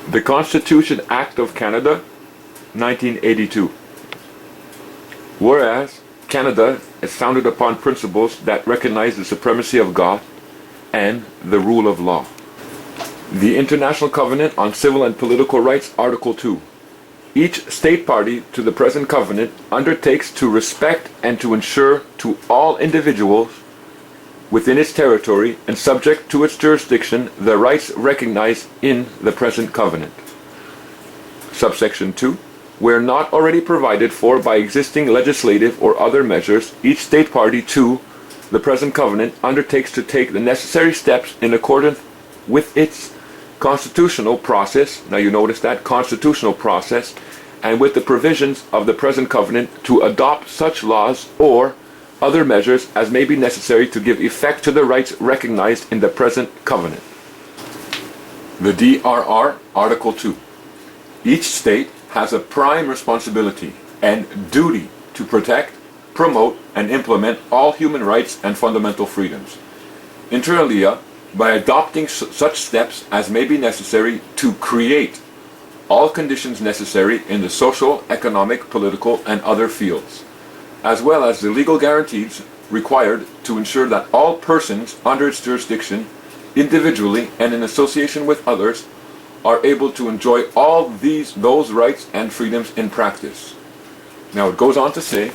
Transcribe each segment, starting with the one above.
The Constitution Act of Canada, 1982. Whereas Canada is founded upon principles that recognize the supremacy of God and the rule of law. The International Covenant on Civil and Political Rights, Article 2. Each state party to the present covenant undertakes to respect and to ensure to all individuals within its territory and subject to its jurisdiction the rights recognized in the present covenant. Subsection 2. Where not already provided for by existing legislative or other measures, each state party to the present covenant undertakes to take the necessary steps in accordance with its constitutional process. Now you notice that constitutional process, and with the provisions of the present covenant to adopt such laws or other measures as may be necessary to give effect to the rights recognized in the present covenant. The DRR, Article 2. Each state has a prime responsibility and duty to protect, promote, and implement all human rights and fundamental freedoms. Inter alia, by adopting such steps as may be necessary to create all conditions necessary in the social, economic, political, and other fields, as well as the legal guarantees required to ensure that all persons under its jurisdiction, individually and in association with others, are able to enjoy all those rights and freedoms in practice. Now it goes on to say,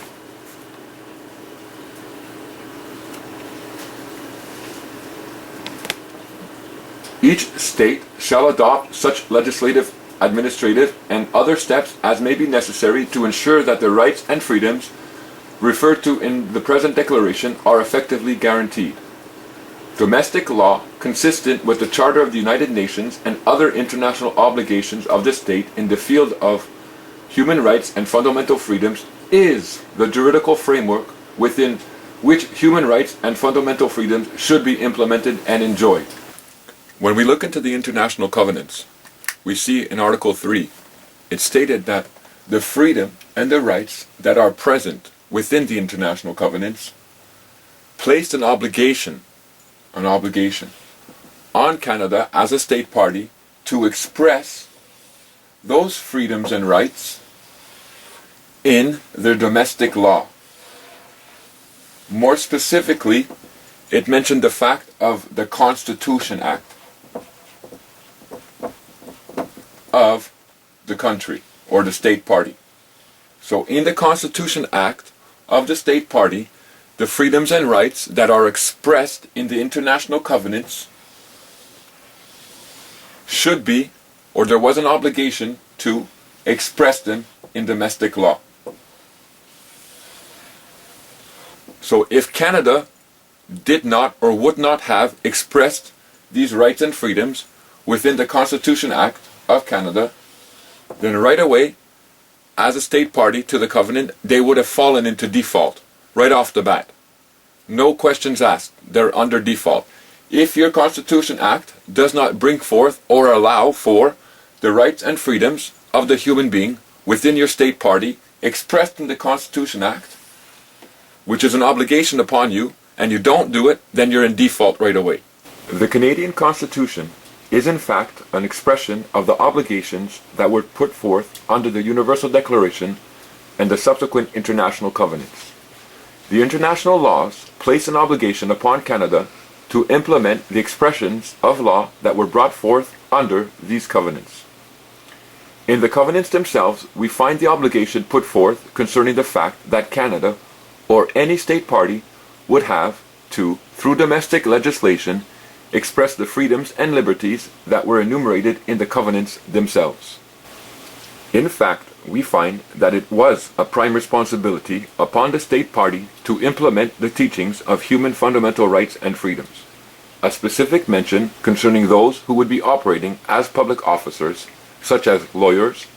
each state shall adopt such legislative, administrative, and other steps as may be necessary to ensure that the rights and freedoms referred to in the present declaration are effectively guaranteed. Domestic law, consistent with the Charter of the United Nations and other international obligations of the state in the field of human rights and fundamental freedoms, is the juridical framework within which human rights and fundamental freedoms should be implemented and enjoyed. When we look into the international covenants, we see in Article 3, it stated that the freedom and the rights that are present within the international covenants placed an obligation on Canada as a state party to express those freedoms and rights in their domestic law. More specifically, it mentioned the fact of the Constitution Act of the country or the state party. So in the Constitution Act of the state party, the freedoms and rights that are expressed in the international covenants should be, or there was an obligation to express them in domestic law. So if Canada did not or would not have expressed these rights and freedoms within the Constitution Act of Canada, then right away, as a state party to the covenant, they would have fallen into default right off the bat. No questions asked. They're under default. If your Constitution Act does not bring forth or allow for the rights and freedoms of the human being within your state party expressed in the Constitution Act, which is an obligation upon you, and you don't do it, then you're in default right away. The Canadian Constitution is in fact an expression of the obligations that were put forth under the Universal Declaration and the subsequent international covenants. The international laws place an obligation upon Canada to implement the expressions of law that were brought forth under these covenants. In the covenants themselves, we find the obligation put forth concerning the fact that Canada, or any state party, would have to, through domestic legislation, express the freedoms and liberties that were enumerated in the covenants themselves. In fact, we find that it was a prime responsibility upon the state party to implement the teachings of human fundamental rights and freedoms. A specific mention concerning those who would be operating as public officers, such as lawyers,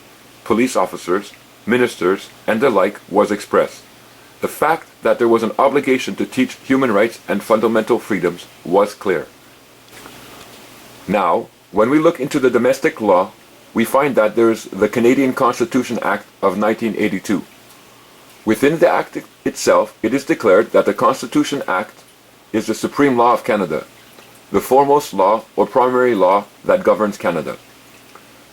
police officers, ministers, and the like, was expressed. The fact that there was an obligation to teach human rights and fundamental freedoms was clear. Now, when we look into the domestic law, we find that there is the Canadian Constitution Act of 1982. Within the Act itself, it is declared that the Constitution Act is the supreme law of Canada, the foremost law or primary law that governs Canada.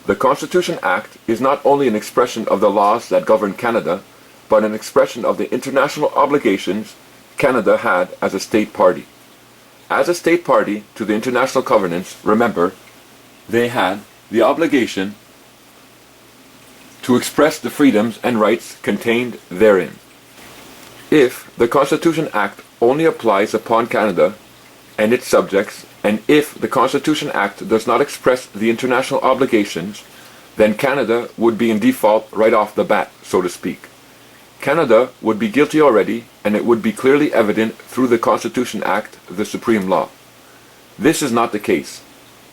The Constitution Act is not only an expression of the laws that govern Canada, but an expression of the international obligations Canada had as a state party. As a state party to the international covenants, remember, they had the obligation to express the freedoms and rights contained therein. If the Constitution Act only applies upon Canada and its subjects, and if the Constitution Act does not express the international obligations, then Canada would be in default right off the bat, so to speak. Canada would be guilty already, and it would be clearly evident through the Constitution Act, the supreme law. This is not the case.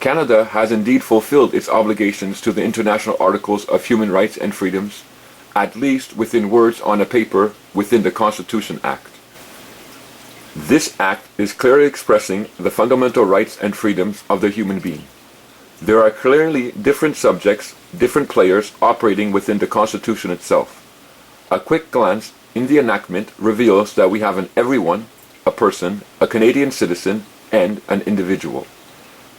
Canada has indeed fulfilled its obligations to the International Articles of Human Rights and Freedoms, at least within words on a paper within the Constitution Act. This act is clearly expressing the fundamental rights and freedoms of the human being. There are clearly different subjects, different players operating within the Constitution itself. A quick glance in the enactment reveals that we have an everyone, a person, a Canadian citizen, and an individual.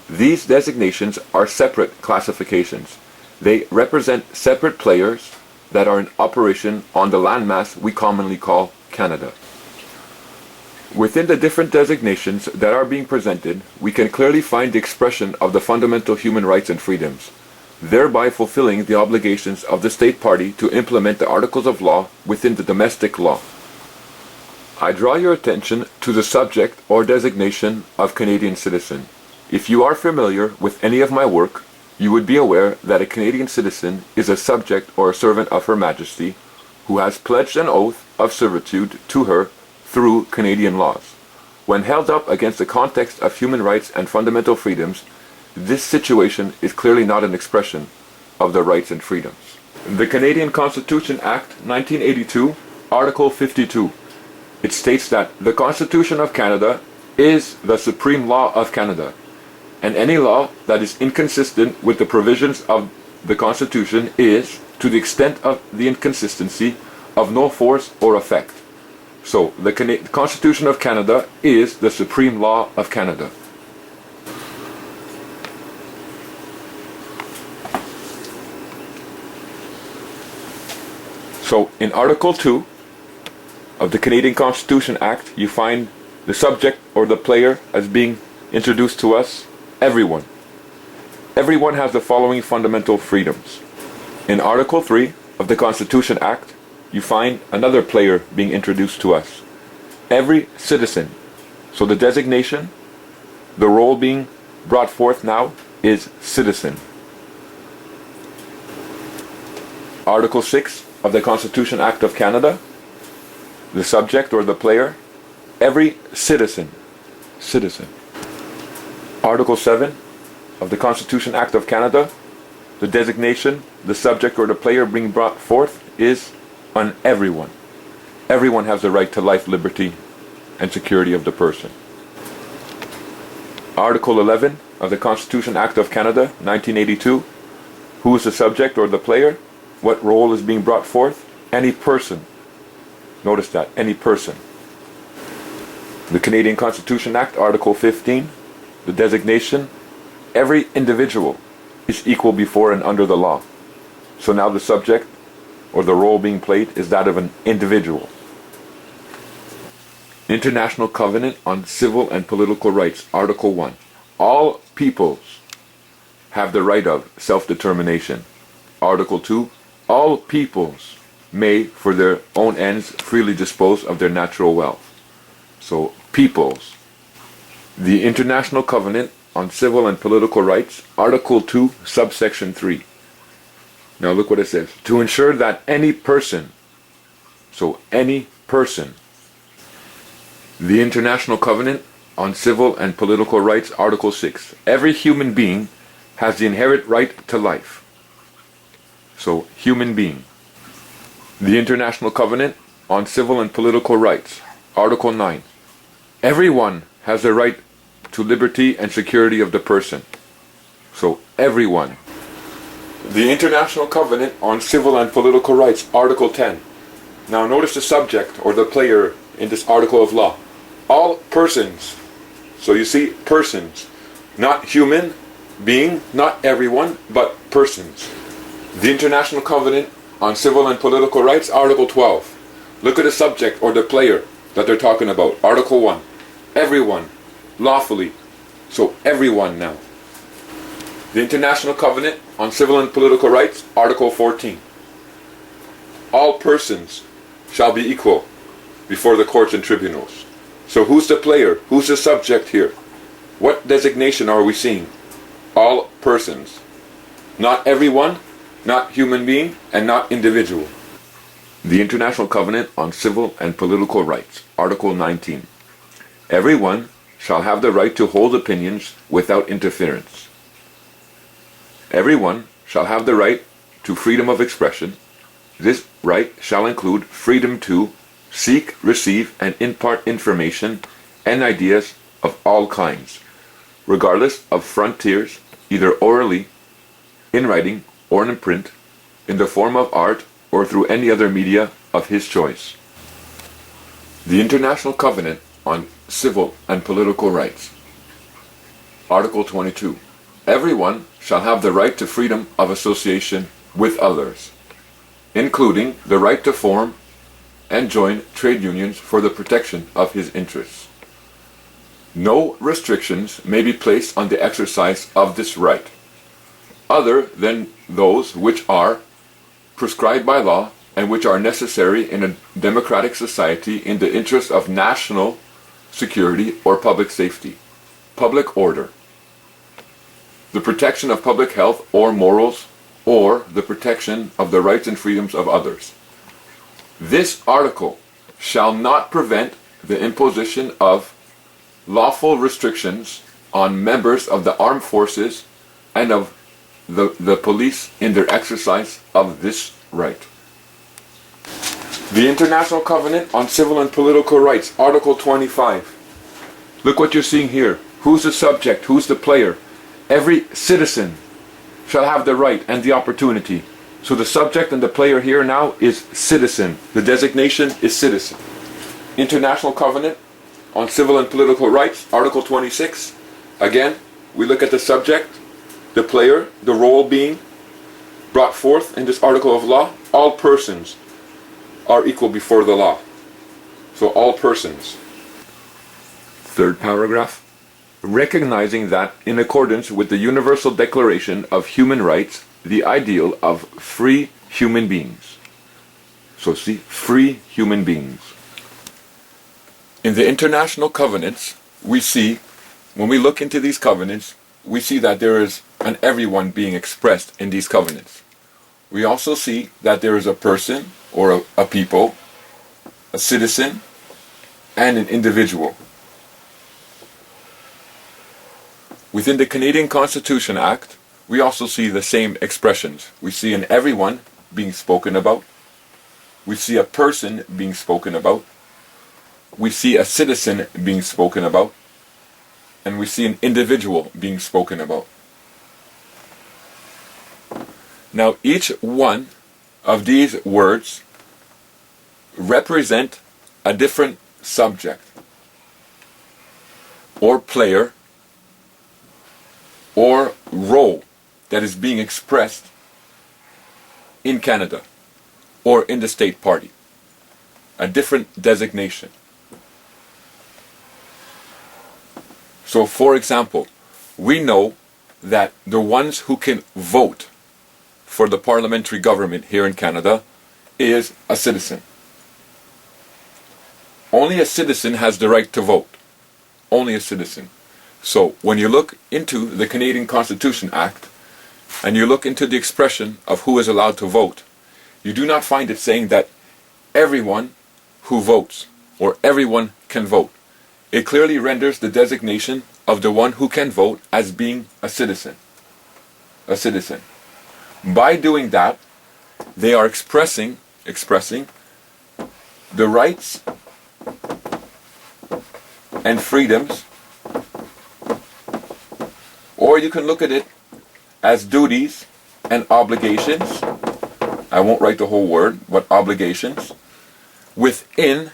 These designations are separate classifications. They represent separate players that are in operation on the landmass we commonly call Canada. Within the different designations that are being presented, we can clearly find the expression of the fundamental human rights and freedoms, thereby fulfilling the obligations of the state party to implement the articles of law within the domestic law. I draw your attention to the subject or designation of Canadian citizen. If you are familiar with any of my work, you would be aware that a Canadian citizen is a subject or a servant of Her Majesty who has pledged an oath of servitude to her through Canadian laws. When held up against the context of human rights and fundamental freedoms, this situation is clearly not an expression of the rights and freedoms. The Canadian Constitution Act 1982, Article 52. It states that the Constitution of Canada is the supreme law of Canada, and any law that is inconsistent with the provisions of the Constitution is, to the extent of the inconsistency, of no force or effect. So, the Constitution of Canada is the supreme law of Canada. So, in Article 2 of the Canadian Constitution Act, you find the subject or the player as being introduced to us, everyone. Everyone has the following fundamental freedoms. In Article 3 of the Constitution Act, you find another player being introduced to us. Every citizen. So the designation, the role being brought forth now is citizen. Article 6 of the Constitution Act of Canada, the subject or the player, every citizen. Citizen. Article 7 of the Constitution Act of Canada, the designation, the subject or the player being brought forth is on everyone. Everyone has the right to life, liberty, and security of the person. Article 11 of the Constitution Act of Canada, 1982. Who is the subject or the player? What role is being brought forth? Any person. Notice that, any person. The Canadian Constitution Act, Article 15. The designation, every individual is equal before and under the law. So now the subject or the role being played is that of an individual. International Covenant on Civil and Political Rights, Article 1. All peoples have the right of self-determination. Article 2. All peoples may, for their own ends, freely dispose of their natural wealth. So, peoples. The International Covenant on Civil and Political Rights, Article 2, subsection 3. Now look what it says. To ensure that any person, so any person, the International Covenant on Civil and Political Rights, Article 6. Every human being has the inherent right to life. So, human being. The International Covenant on Civil and Political Rights, Article 9. Everyone has the right to liberty and security of the person. So, everyone. The International Covenant on Civil and Political Rights, Article 10. Now notice the subject or the player in this article of law. All persons. So you see, persons. Not human being, not everyone, but persons. The International Covenant on Civil and Political Rights, Article 12. Look at the subject or the player that they're talking about. Article 1. Everyone, lawfully. So everyone now. The International Covenant on Civil and Political Rights, Article 14. All persons shall be equal before the courts and tribunals. So who's the player? Who's the subject here? What designation are we seeing? All persons. Not everyone, not human being, and not individual. The International Covenant on Civil and Political Rights, Article 19. Everyone shall have the right to hold opinions without interference. Everyone shall have the right to freedom of expression. This right shall include freedom to seek, receive, and impart information and ideas of all kinds, regardless of frontiers, either orally, in writing, or in print, in the form of art, or through any other media of his choice. The International Covenant on Civil and Political Rights. Article 22. Everyone shall have the right to freedom of association with others, including the right to form and join trade unions for the protection of his interests. No restrictions may be placed on the exercise of this right, other than those which are prescribed by law and which are necessary in a democratic society in the interest of national security or public safety, public order, the protection of public health or morals, or the protection of the rights and freedoms of others. This article shall not prevent the imposition of lawful restrictions on members of the armed forces and of the police in their exercise of this right. The International Covenant on Civil and Political Rights, Article 25. Look what you're seeing here. Who's the subject? Who's the player? Every citizen shall have the right and the opportunity. So the subject and the player here now is citizen. The designation is citizen. International Covenant on Civil and Political Rights, Article 26. Again, we look at the subject, the player, the role being brought forth in this article of law. All persons are equal before the law. So all persons. Third paragraph. Recognizing that, in accordance with the Universal Declaration of Human Rights, the ideal of free human beings. So see, free human beings. In the international covenants, we see, when we look into these covenants, we see that there is an everyone being expressed in these covenants. We also see that there is a person or a people, a citizen, and an individual. Within the Canadian Constitution Act, we also see the same expressions. We see an everyone being spoken about. We see a person being spoken about. We see a citizen being spoken about. And we see an individual being spoken about. Now, each one of these words represent a different subject or player or role that is being expressed in Canada or in the state party. A different designation. So, for example, we know that the ones who can vote for the parliamentary government here in Canada is a citizen. Only a citizen has the right to vote. Only a citizen. So, when you look into the Canadian Constitution Act, and you look into the expression of who is allowed to vote, you do not find it saying that everyone who votes, or everyone can vote. It clearly renders the designation of the one who can vote as being a citizen. A citizen. By doing that, they are expressing the rights and freedoms, or you can look at it as duties and obligations. I won't write the whole word, but obligations within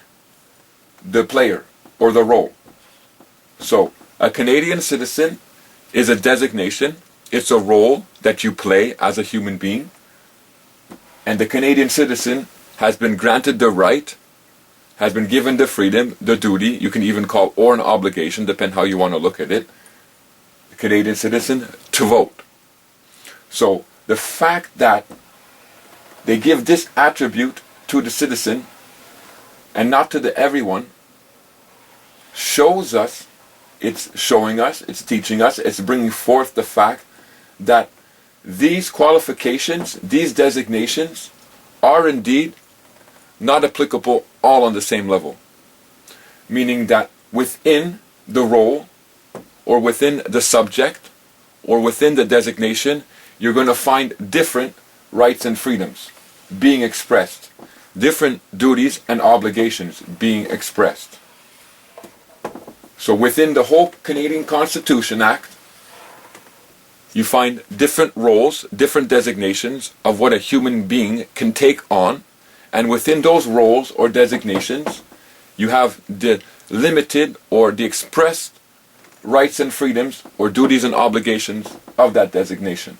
the player or the role. So, a Canadian citizen is a designation It's a role that you play as a human being, and the Canadian citizen has been granted the right, has been given the freedom, the duty, you can even call, or an obligation, depend how you want to look at it, the Canadian citizen, to vote. So the fact that they give this attribute to the citizen and not to the everyone shows us, it's showing us, it's teaching us, it's bringing forth the fact that these qualifications, these designations are indeed not applicable all on the same level. Meaning that within the role, or within the subject, or within the designation, you're going to find different rights and freedoms being expressed, different duties and obligations being expressed. So within the whole Canadian Constitution Act, you find different roles, different designations of what a human being can take on, and within those roles or designations, you have the limited or the expressed rights and freedoms or duties and obligations of that designation.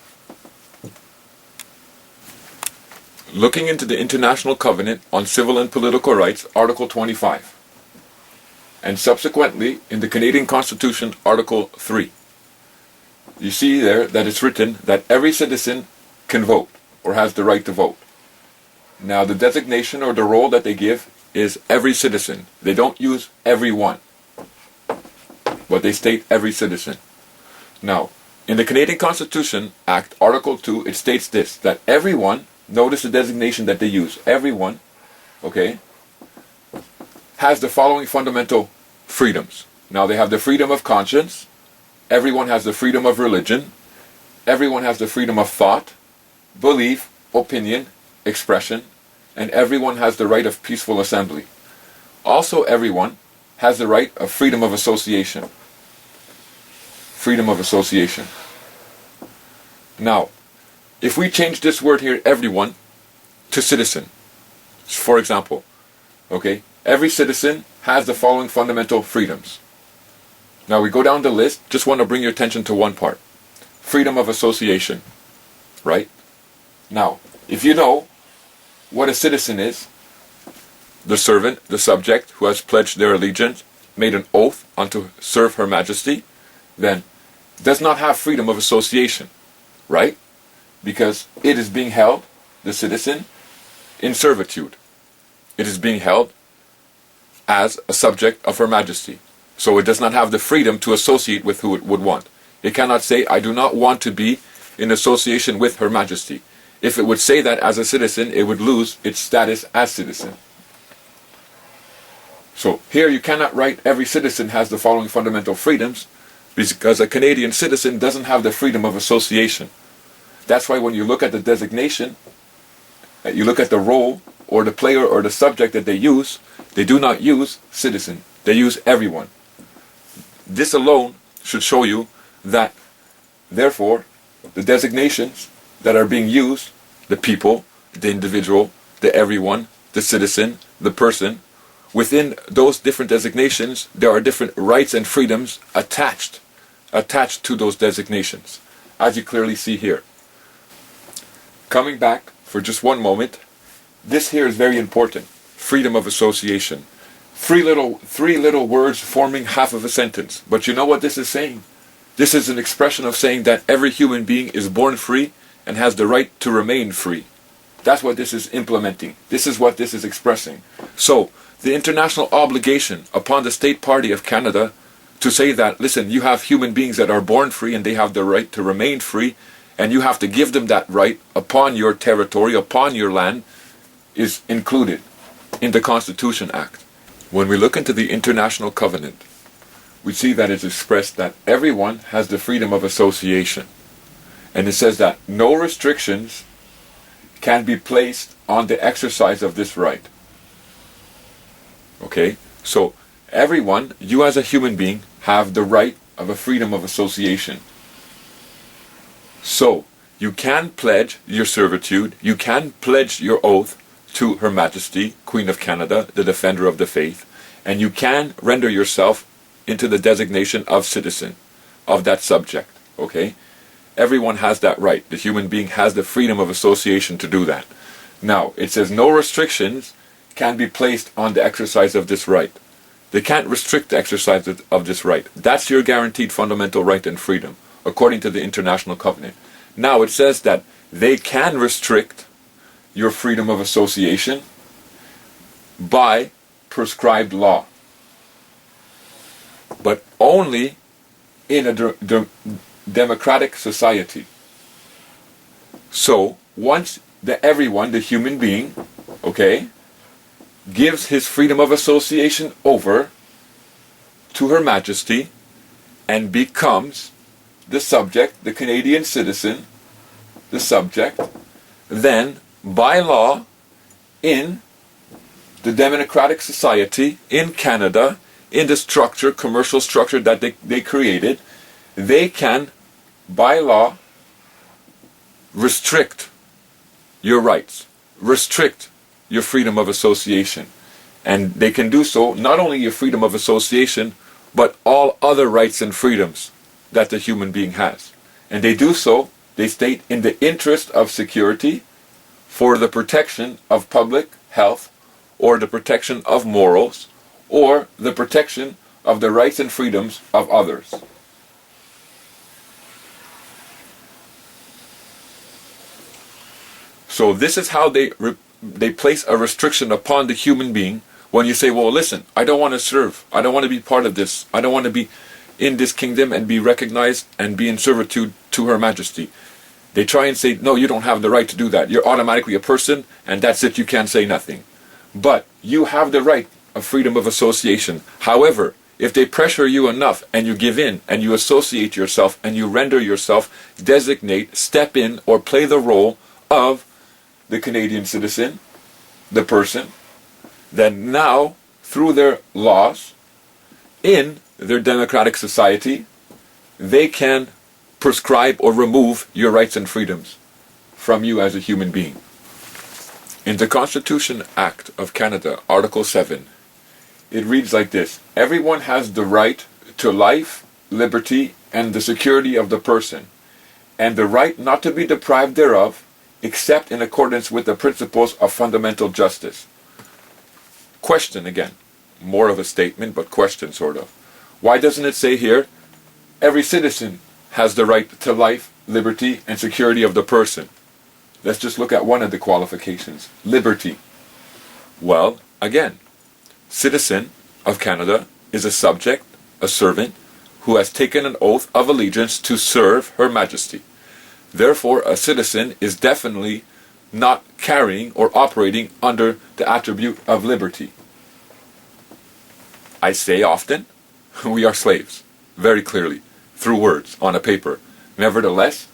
Looking into the International Covenant on Civil and Political Rights, Article 25, and subsequently in the Canadian Constitution, Article 3, you see there that it's written that every citizen can vote or has the right to vote. Now the designation or the role that they give is every citizen. They don't use everyone, but they state every citizen. Now, in the Canadian Constitution Act, Article 2, it states this, that everyone, notice the designation that they use, everyone, okay, has the following fundamental freedoms. Now they have the freedom of conscience, everyone has the freedom of religion, everyone has the freedom of thought, belief, opinion, expression, and everyone has the right of peaceful assembly. Also everyone has the right of freedom of association. Freedom of association. Now, if we change this word here, everyone, to citizen, for example, okay, every citizen has the following fundamental freedoms. Now we go down the list, just want to bring your attention to one part. Freedom of association, right? Now, if you know what a citizen is, the servant, the subject who has pledged their allegiance, made an oath unto serve Her Majesty, then does not have freedom of association, right? Because it is being held, the citizen, in servitude. It is being held as a subject of Her Majesty. So it does not have the freedom to associate with who it would want. It cannot say, I do not want to be in association with Her Majesty. If it would say that as a citizen, it would lose its status as citizen. So here you cannot write every citizen has the following fundamental freedoms, because a Canadian citizen doesn't have the freedom of association. That's why when you look at the designation, you look at the role or the player or the subject that they use, they do not use citizen. They use everyone. This alone should show you that, therefore, the designations that are being used, the people, the individual, the everyone, the citizen, the person, within those different designations, there are different rights and freedoms attached to those designations, as you clearly see here. Coming back for just one moment, this here is very important. Freedom of association. Three little words forming half of a sentence. But you know what this is saying? This is an expression of saying that every human being is born free and has the right to remain free. That's what this is implementing. This is what this is expressing. So, the international obligation upon the state party of Canada to say that, listen, you have human beings that are born free and they have the right to remain free, and you have to give them that right upon your territory, upon your land, is included in the Constitution Act. When we look into the International Covenant, we see that it's expressed that everyone has the freedom of association. And it says that no restrictions can be placed on the exercise of this right. Okay? So, everyone, you as a human being, have the right of a freedom of association. So, you can pledge your servitude, you can pledge your oath to Her Majesty, Queen of Canada, the Defender of the Faith, and you can render yourself into the designation of citizen of that subject, okay? everyone has that right. The human being has the freedom of association to do that. Now, it says no restrictions can be placed on the exercise of this right. They can't restrict the exercise of this right. That's your guaranteed fundamental right and freedom, according to the International Covenant. Now, it says that they can restrict your freedom of association by prescribed law, but only in a democratic society. So, once everyone, the human being, okay, gives his freedom of association over to Her Majesty and becomes the subject, the Canadian citizen, the subject, then by law, in the democratic society, in Canada, in the structure, commercial structure that they created, they can, by law, restrict your rights, restrict your freedom of association. And they can do so, not only your freedom of association, but all other rights and freedoms that the human being has. And they do so, they state, in the interest of security, for the protection of public health, or the protection of morals, or the protection of the rights and freedoms of others. So this is how they place a restriction upon the human being. When you say, well, listen, I don't want to serve, I don't want to be part of this, I don't want to be in this kingdom and be recognized and be in servitude to Her Majesty. They try and say, no, you don't have the right to do that. You're automatically a person, and that's it, you can't say nothing. But you have the right of freedom of association. However, if they pressure you enough and you give in and you associate yourself and you render yourself, designate, step in, or play the role of the Canadian citizen, the person, then now, through their laws, in their democratic society, they can prescribe or remove your rights and freedoms from you as a human being. In the Constitution Act of Canada, Article 7, it reads like this: everyone has the right to life, liberty, and the security of the person, and the right not to be deprived thereof, except in accordance with the principles of fundamental justice. Question again. More of a statement, but question sort of. Why doesn't it say here, every citizen has the right to life, liberty, and security of the person? Let's just look at one of the qualifications. Liberty. Well, again, citizen of Canada is a subject, a servant, who has taken an oath of allegiance to serve Her Majesty. Therefore, a citizen is definitely not carrying or operating under the attribute of liberty. I say often, we are slaves, very clearly, through words, on a paper. Nevertheless,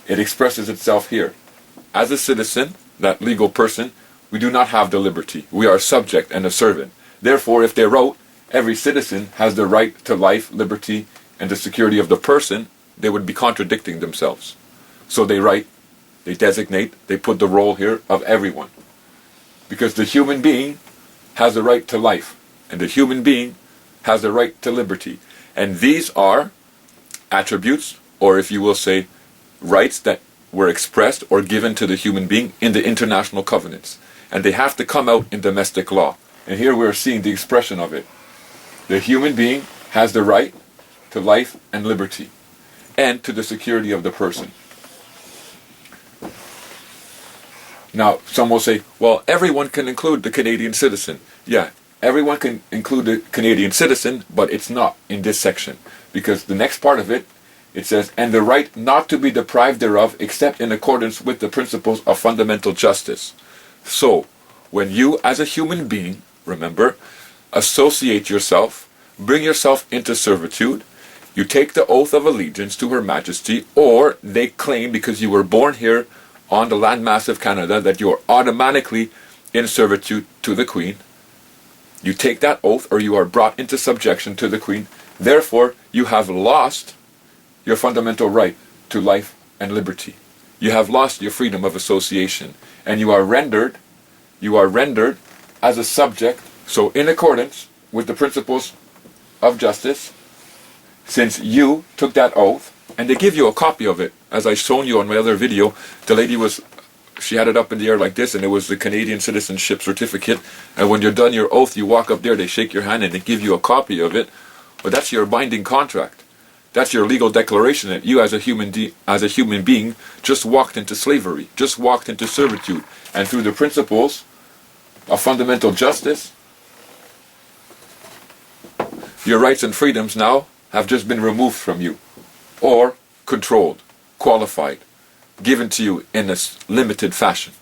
it expresses itself here. As a citizen, that legal person, we do not have the liberty. We are a subject and a servant. Therefore, if they wrote, every citizen has the right to life, liberty, and the security of the person, they would be contradicting themselves. So they write, they designate, they put the role here of everyone. Because the human being has the right to life, and the human being has the right to liberty. And these are attributes, or if you will say, rights that were expressed or given to the human being in the international covenants. And they have to come out in domestic law. And here we're seeing the expression of it. The human being has the right to life and liberty, and to the security of the person. Now, some will say, well, everyone can include the Canadian citizen. Yeah, everyone can include the Canadian citizen, but it's not in this section. Because the next part of it, it says, and the right not to be deprived thereof, except in accordance with the principles of fundamental justice. So, when you, as a human being, remember, associate yourself, bring yourself into servitude, you take the oath of allegiance to Her Majesty, or they claim, because you were born here on the landmass of Canada, that you are automatically in servitude to the Queen. You take that oath, or you are brought into subjection to the Queen. Therefore, you have lost your fundamental right to life and liberty. You have lost your freedom of association, and you are rendered as a subject. So in accordance with the principles of justice, since you took that oath, and they give you a copy of it. As I shown you on my other video, the lady she had it up in the air like this, and it was the Canadian citizenship certificate. And when you're done your oath, you walk up there, they shake your hand, and they give you a copy of it. But that's your binding contract. That's your legal declaration that you, as a human being, just walked into slavery, just walked into servitude, and through the principles of fundamental justice, your rights and freedoms now have just been removed from you, or controlled, qualified, given to you in a limited fashion.